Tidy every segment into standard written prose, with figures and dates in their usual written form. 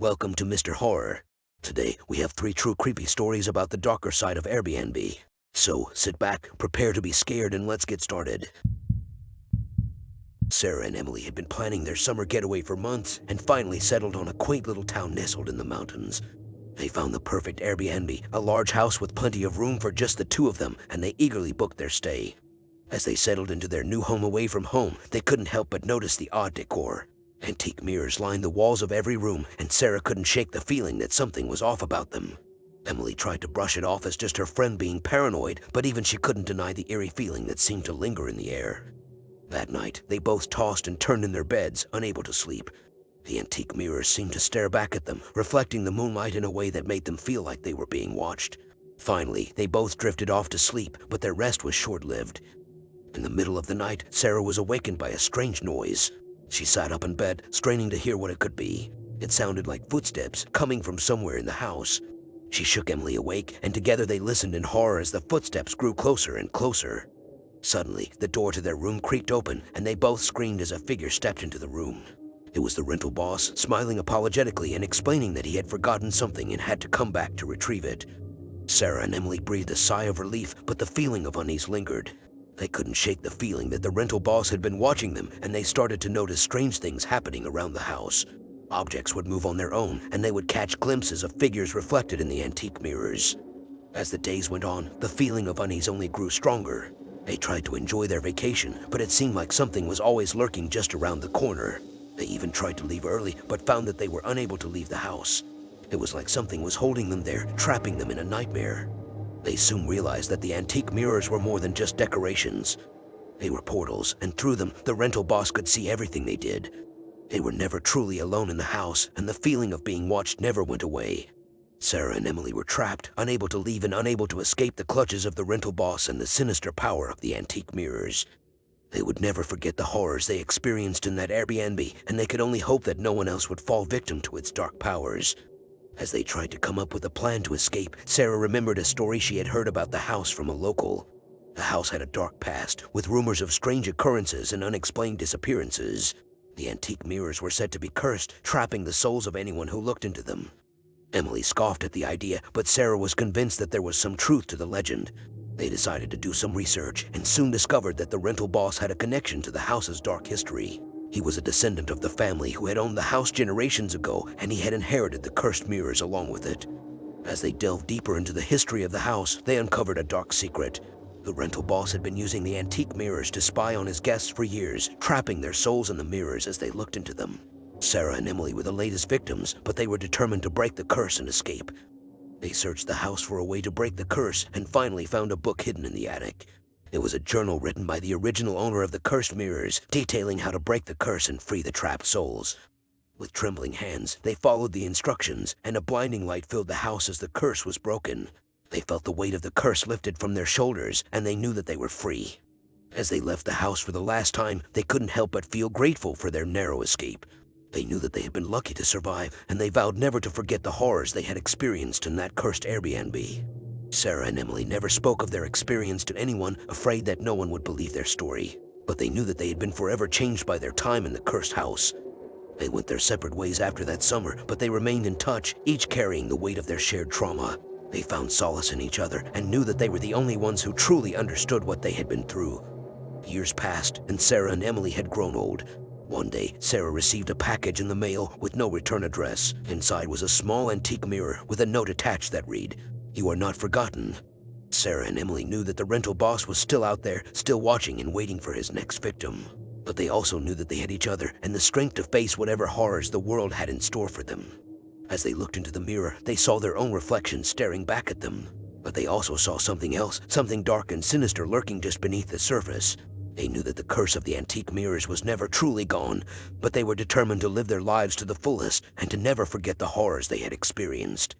Welcome to Mr. Horror. Today, we have 3 true creepy stories about the darker side of Airbnb. So, sit back, prepare to be scared, and let's get started. Sarah and Emily had been planning their summer getaway for months and finally settled on a quaint little town nestled in the mountains. They found the perfect Airbnb, a large house with plenty of room for just the 2 of them, and they eagerly booked their stay. As they settled into their new home away from home, they couldn't help but notice the odd decor. Antique mirrors lined the walls of every room, and Sarah couldn't shake the feeling that something was off about them. Emily tried to brush it off as just her friend being paranoid, but even she couldn't deny the eerie feeling that seemed to linger in the air. That night, they both tossed and turned in their beds, unable to sleep. The antique mirrors seemed to stare back at them, reflecting the moonlight in a way that made them feel like they were being watched. Finally, they both drifted off to sleep, but their rest was short-lived. In the middle of the night, Sarah was awakened by a strange noise. She sat up in bed, straining to hear what it could be. It sounded like footsteps coming from somewhere in the house. She shook Emily awake, and together they listened in horror as the footsteps grew closer and closer. Suddenly, the door to their room creaked open, and they both screamed as a figure stepped into the room. It was the rental boss, smiling apologetically and explaining that he had forgotten something and had to come back to retrieve it. Sarah and Emily breathed a sigh of relief, but the feeling of unease lingered. They couldn't shake the feeling that the rental boss had been watching them, and they started to notice strange things happening around the house. Objects would move on their own, and they would catch glimpses of figures reflected in the antique mirrors. As the days went on, the feeling of unease only grew stronger. They tried to enjoy their vacation, but it seemed like something was always lurking just around the corner. They even tried to leave early, but found that they were unable to leave the house. It was like something was holding them there, trapping them in a nightmare. They soon realized that the antique mirrors were more than just decorations. They were portals, and through them, the rental boss could see everything they did. They were never truly alone in the house, and the feeling of being watched never went away. Sarah and Emily were trapped, unable to leave and unable to escape the clutches of the rental boss and the sinister power of the antique mirrors. They would never forget the horrors they experienced in that Airbnb, and they could only hope that no one else would fall victim to its dark powers. As they tried to come up with a plan to escape, Sarah remembered a story she had heard about the house from a local. The house had a dark past, with rumors of strange occurrences and unexplained disappearances. The antique mirrors were said to be cursed, trapping the souls of anyone who looked into them. Emily scoffed at the idea, but Sarah was convinced that there was some truth to the legend. They decided to do some research and soon discovered that the rental boss had a connection to the house's dark history. He was a descendant of the family who had owned the house generations ago, and he had inherited the cursed mirrors along with it. As they delved deeper into the history of the house, they uncovered a dark secret. The rental boss had been using the antique mirrors to spy on his guests for years, trapping their souls in the mirrors as they looked into them. Sarah and Emily were the latest victims, but they were determined to break the curse and escape. They searched the house for a way to break the curse and finally found a book hidden in the attic. It was a journal written by the original owner of the cursed mirrors, detailing how to break the curse and free the trapped souls. With trembling hands, they followed the instructions, and a blinding light filled the house as the curse was broken. They felt the weight of the curse lifted from their shoulders, and they knew that they were free. As they left the house for the last time, they couldn't help but feel grateful for their narrow escape. They knew that they had been lucky to survive, and they vowed never to forget the horrors they had experienced in that cursed Airbnb. Sarah and Emily never spoke of their experience to anyone, afraid that no one would believe their story. But they knew that they had been forever changed by their time in the cursed house. They went their separate ways after that summer, but they remained in touch, each carrying the weight of their shared trauma. They found solace in each other and knew that they were the only ones who truly understood what they had been through. Years passed, and Sarah and Emily had grown old. One day, Sarah received a package in the mail with no return address. Inside was a small antique mirror with a note attached that read, "You are not forgotten." Sarah and Emily knew that the rental boss was still out there, still watching and waiting for his next victim. But they also knew that they had each other and the strength to face whatever horrors the world had in store for them. As they looked into the mirror, they saw their own reflection staring back at them. But they also saw something else, something dark and sinister lurking just beneath the surface. They knew that the curse of the antique mirrors was never truly gone, but they were determined to live their lives to the fullest and to never forget the horrors they had experienced.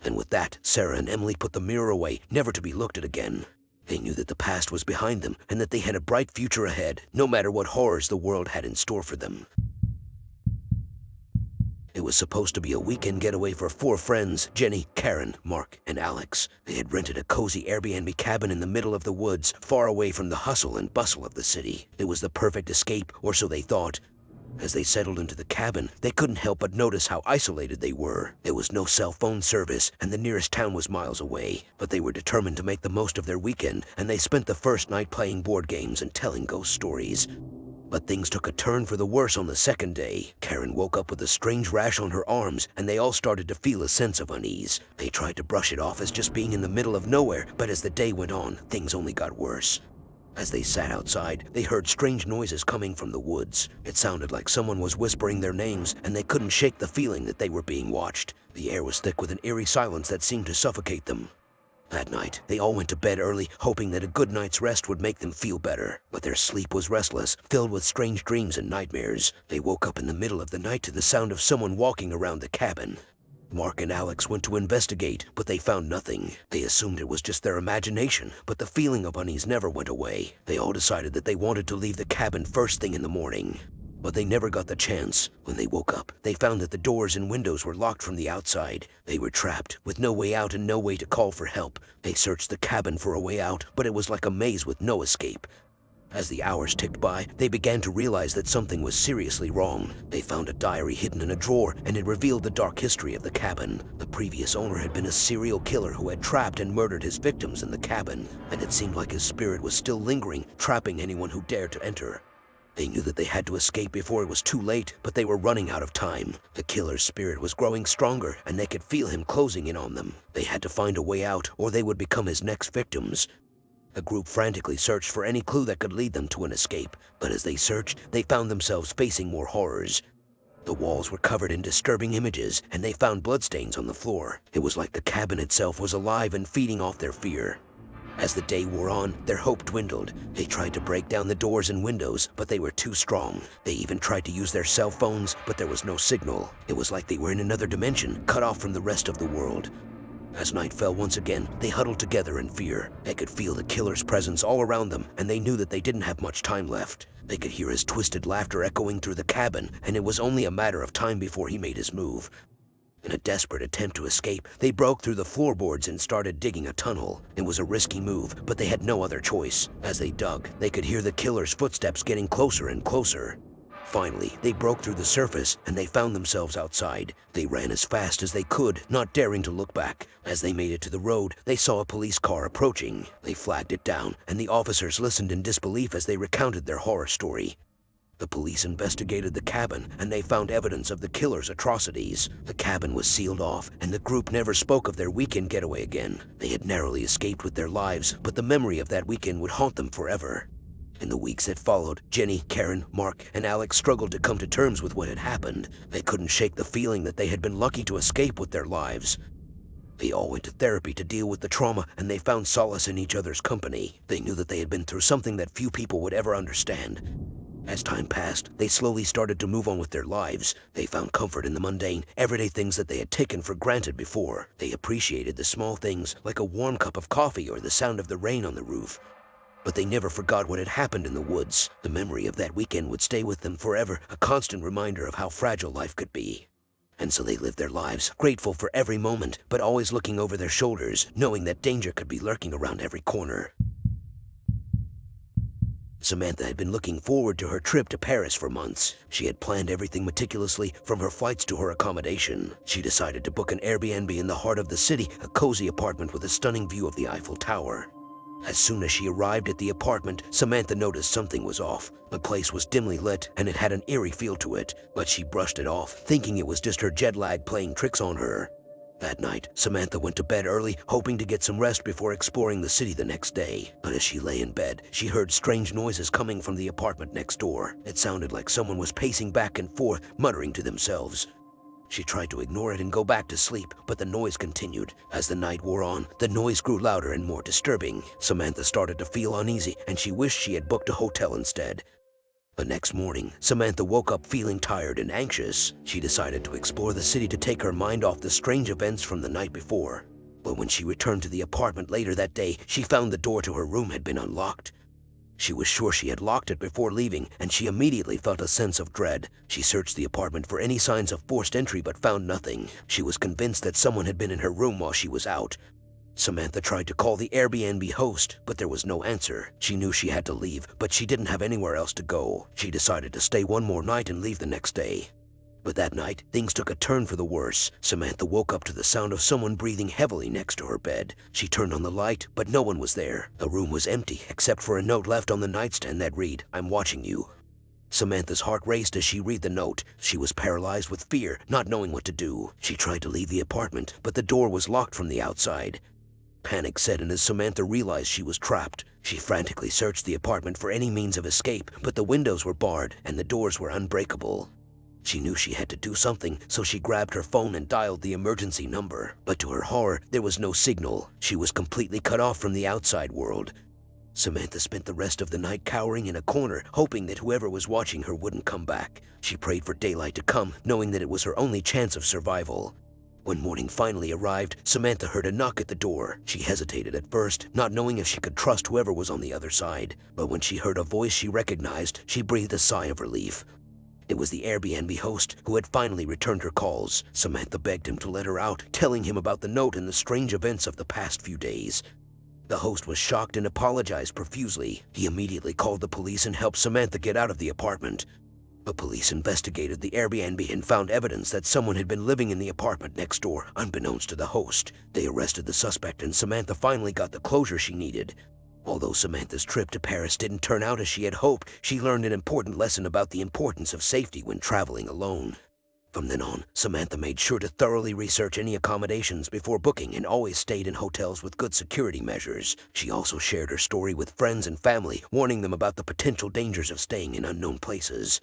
And with that, Sarah and Emily put the mirror away, never to be looked at again. They knew that the past was behind them and that they had a bright future ahead, no matter what horrors the world had in store for them. It was supposed to be a weekend getaway for 4 friends, Jenny, Karen, Mark, and Alex. They had rented a cozy Airbnb cabin in the middle of the woods, far away from the hustle and bustle of the city. It was the perfect escape, or so they thought. As they settled into the cabin, they couldn't help but notice how isolated they were. There was no cell phone service, and the nearest town was miles away. But they were determined to make the most of their weekend, and they spent the first night playing board games and telling ghost stories. But things took a turn for the worse on the second day. Karen woke up with a strange rash on her arms, and they all started to feel a sense of unease. They tried to brush it off as just being in the middle of nowhere, but as the day went on, things only got worse. As they sat outside, they heard strange noises coming from the woods. It sounded like someone was whispering their names, and they couldn't shake the feeling that they were being watched. The air was thick with an eerie silence that seemed to suffocate them. That night, they all went to bed early, hoping that a good night's rest would make them feel better. But their sleep was restless, filled with strange dreams and nightmares. They woke up in the middle of the night to the sound of someone walking around the cabin. Mark and Alex went to investigate, but they found nothing. They assumed it was just their imagination, but the feeling of unease never went away. They all decided that they wanted to leave the cabin first thing in the morning. But they never got the chance. When they woke up, they found that the doors and windows were locked from the outside. They were trapped, with no way out and no way to call for help. They searched the cabin for a way out, but it was like a maze with no escape. As the hours ticked by, they began to realize that something was seriously wrong. They found a diary hidden in a drawer, and it revealed the dark history of the cabin. The previous owner had been a serial killer who had trapped and murdered his victims in the cabin, and it seemed like his spirit was still lingering, trapping anyone who dared to enter. They knew that they had to escape before it was too late, but they were running out of time. The killer's spirit was growing stronger, and they could feel him closing in on them. They had to find a way out, or they would become his next victims. The group frantically searched for any clue that could lead them to an escape, but as they searched, they found themselves facing more horrors. The walls were covered in disturbing images, and they found bloodstains on the floor. It was like the cabin itself was alive and feeding off their fear. As the day wore on, their hope dwindled. They tried to break down the doors and windows, but they were too strong. They even tried to use their cell phones, but there was no signal. It was like they were in another dimension, cut off from the rest of the world. As night fell once again, they huddled together in fear. They could feel the killer's presence all around them, and they knew that they didn't have much time left. They could hear his twisted laughter echoing through the cabin, and it was only a matter of time before he made his move. In a desperate attempt to escape, they broke through the floorboards and started digging a tunnel. It was a risky move, but they had no other choice. As they dug, they could hear the killer's footsteps getting closer and closer. Finally, they broke through the surface, and they found themselves outside. They ran as fast as they could, not daring to look back. As they made it to the road, they saw a police car approaching. They flagged it down, and the officers listened in disbelief as they recounted their horror story. The police investigated the cabin, and they found evidence of the killer's atrocities. The cabin was sealed off, and the group never spoke of their weekend getaway again. They had narrowly escaped with their lives, but the memory of that weekend would haunt them forever. In the weeks that followed, Jenny, Karen, Mark, and Alex struggled to come to terms with what had happened. They couldn't shake the feeling that they had been lucky to escape with their lives. They all went to therapy to deal with the trauma, and they found solace in each other's company. They knew that they had been through something that few people would ever understand. As time passed, they slowly started to move on with their lives. They found comfort in the mundane, everyday things that they had taken for granted before. They appreciated the small things, like a warm cup of coffee or the sound of the rain on the roof. But they never forgot what had happened in the woods. The memory of that weekend would stay with them forever, a constant reminder of how fragile life could be. And so they lived their lives, grateful for every moment, but always looking over their shoulders, knowing that danger could be lurking around every corner. Samantha had been looking forward to her trip to Paris for months. She had planned everything meticulously, from her flights to her accommodation. She decided to book an Airbnb in the heart of the city, a cozy apartment with a stunning view of the Eiffel Tower. As soon as she arrived at the apartment, Samantha noticed something was off. The place was dimly lit, and it had an eerie feel to it, but she brushed it off, thinking it was just her jet lag playing tricks on her. That night, Samantha went to bed early, hoping to get some rest before exploring the city the next day. But as she lay in bed, she heard strange noises coming from the apartment next door. It sounded like someone was pacing back and forth, muttering to themselves. She tried to ignore it and go back to sleep, but the noise continued. As the night wore on, the noise grew louder and more disturbing. Samantha started to feel uneasy, and she wished she had booked a hotel instead. The next morning, Samantha woke up feeling tired and anxious. She decided to explore the city to take her mind off the strange events from the night before. But when she returned to the apartment later that day, she found the door to her room had been unlocked. She was sure she had locked it before leaving, and she immediately felt a sense of dread. She searched the apartment for any signs of forced entry but found nothing. She was convinced that someone had been in her room while she was out. Samantha tried to call the Airbnb host, but there was no answer. She knew she had to leave, but she didn't have anywhere else to go. She decided to stay one more night and leave the next day. But that night, things took a turn for the worse. Samantha woke up to the sound of someone breathing heavily next to her bed. She turned on the light, but no one was there. The room was empty, except for a note left on the nightstand that read, "I'm watching you." Samantha's heart raced as she read the note. She was paralyzed with fear, not knowing what to do. She tried to leave the apartment, but the door was locked from the outside. Panic set in as Samantha realized she was trapped. She frantically searched the apartment for any means of escape, but the windows were barred and the doors were unbreakable. She knew she had to do something, so she grabbed her phone and dialed the emergency number. But to her horror, there was no signal. She was completely cut off from the outside world. Samantha spent the rest of the night cowering in a corner, hoping that whoever was watching her wouldn't come back. She prayed for daylight to come, knowing that it was her only chance of survival. When morning finally arrived, Samantha heard a knock at the door. She hesitated at first, not knowing if she could trust whoever was on the other side. But when she heard a voice she recognized, she breathed a sigh of relief. It was the Airbnb host who had finally returned her calls. Samantha begged him to let her out, telling him about the note and the strange events of the past few days. The host was shocked and apologized profusely. He immediately called the police and helped Samantha get out of the apartment. The police investigated the Airbnb and found evidence that someone had been living in the apartment next door, unbeknownst to the host. They arrested the suspect and Samantha finally got the closure she needed. Although Samantha's trip to Paris didn't turn out as she had hoped, she learned an important lesson about the importance of safety when traveling alone. From then on, Samantha made sure to thoroughly research any accommodations before booking and always stayed in hotels with good security measures. She also shared her story with friends and family, warning them about the potential dangers of staying in unknown places.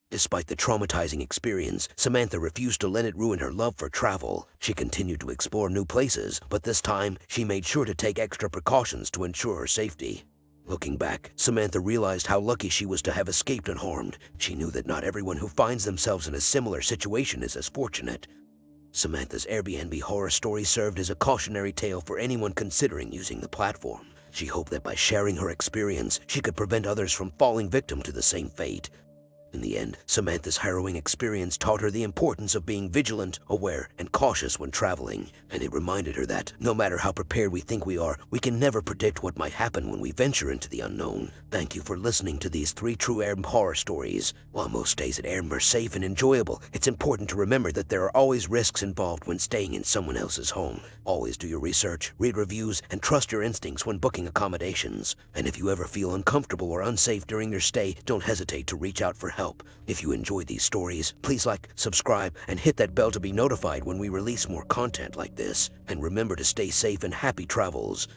Despite the traumatizing experience, Samantha refused to let it ruin her love for travel. She continued to explore new places, but this time, she made sure to take extra precautions to ensure her safety. Looking back, Samantha realized how lucky she was to have escaped unharmed. She knew that not everyone who finds themselves in a similar situation is as fortunate. Samantha's Airbnb horror story served as a cautionary tale for anyone considering using the platform. She hoped that by sharing her experience, she could prevent others from falling victim to the same fate. In the end, Samantha's harrowing experience taught her the importance of being vigilant, aware, and cautious when traveling, and it reminded her that, no matter how prepared we think we are, we can never predict what might happen when we venture into the unknown. Thank you for listening to these 3 true Airbnb horror stories. While most stays at Airbnb are safe and enjoyable, it's important to remember that there are always risks involved when staying in someone else's home. Always do your research, read reviews, and trust your instincts when booking accommodations. And if you ever feel uncomfortable or unsafe during your stay, don't hesitate to reach out for help. If you enjoyed these stories, please like, subscribe, and hit that bell to be notified when we release more content like this. And remember to stay safe and happy travels.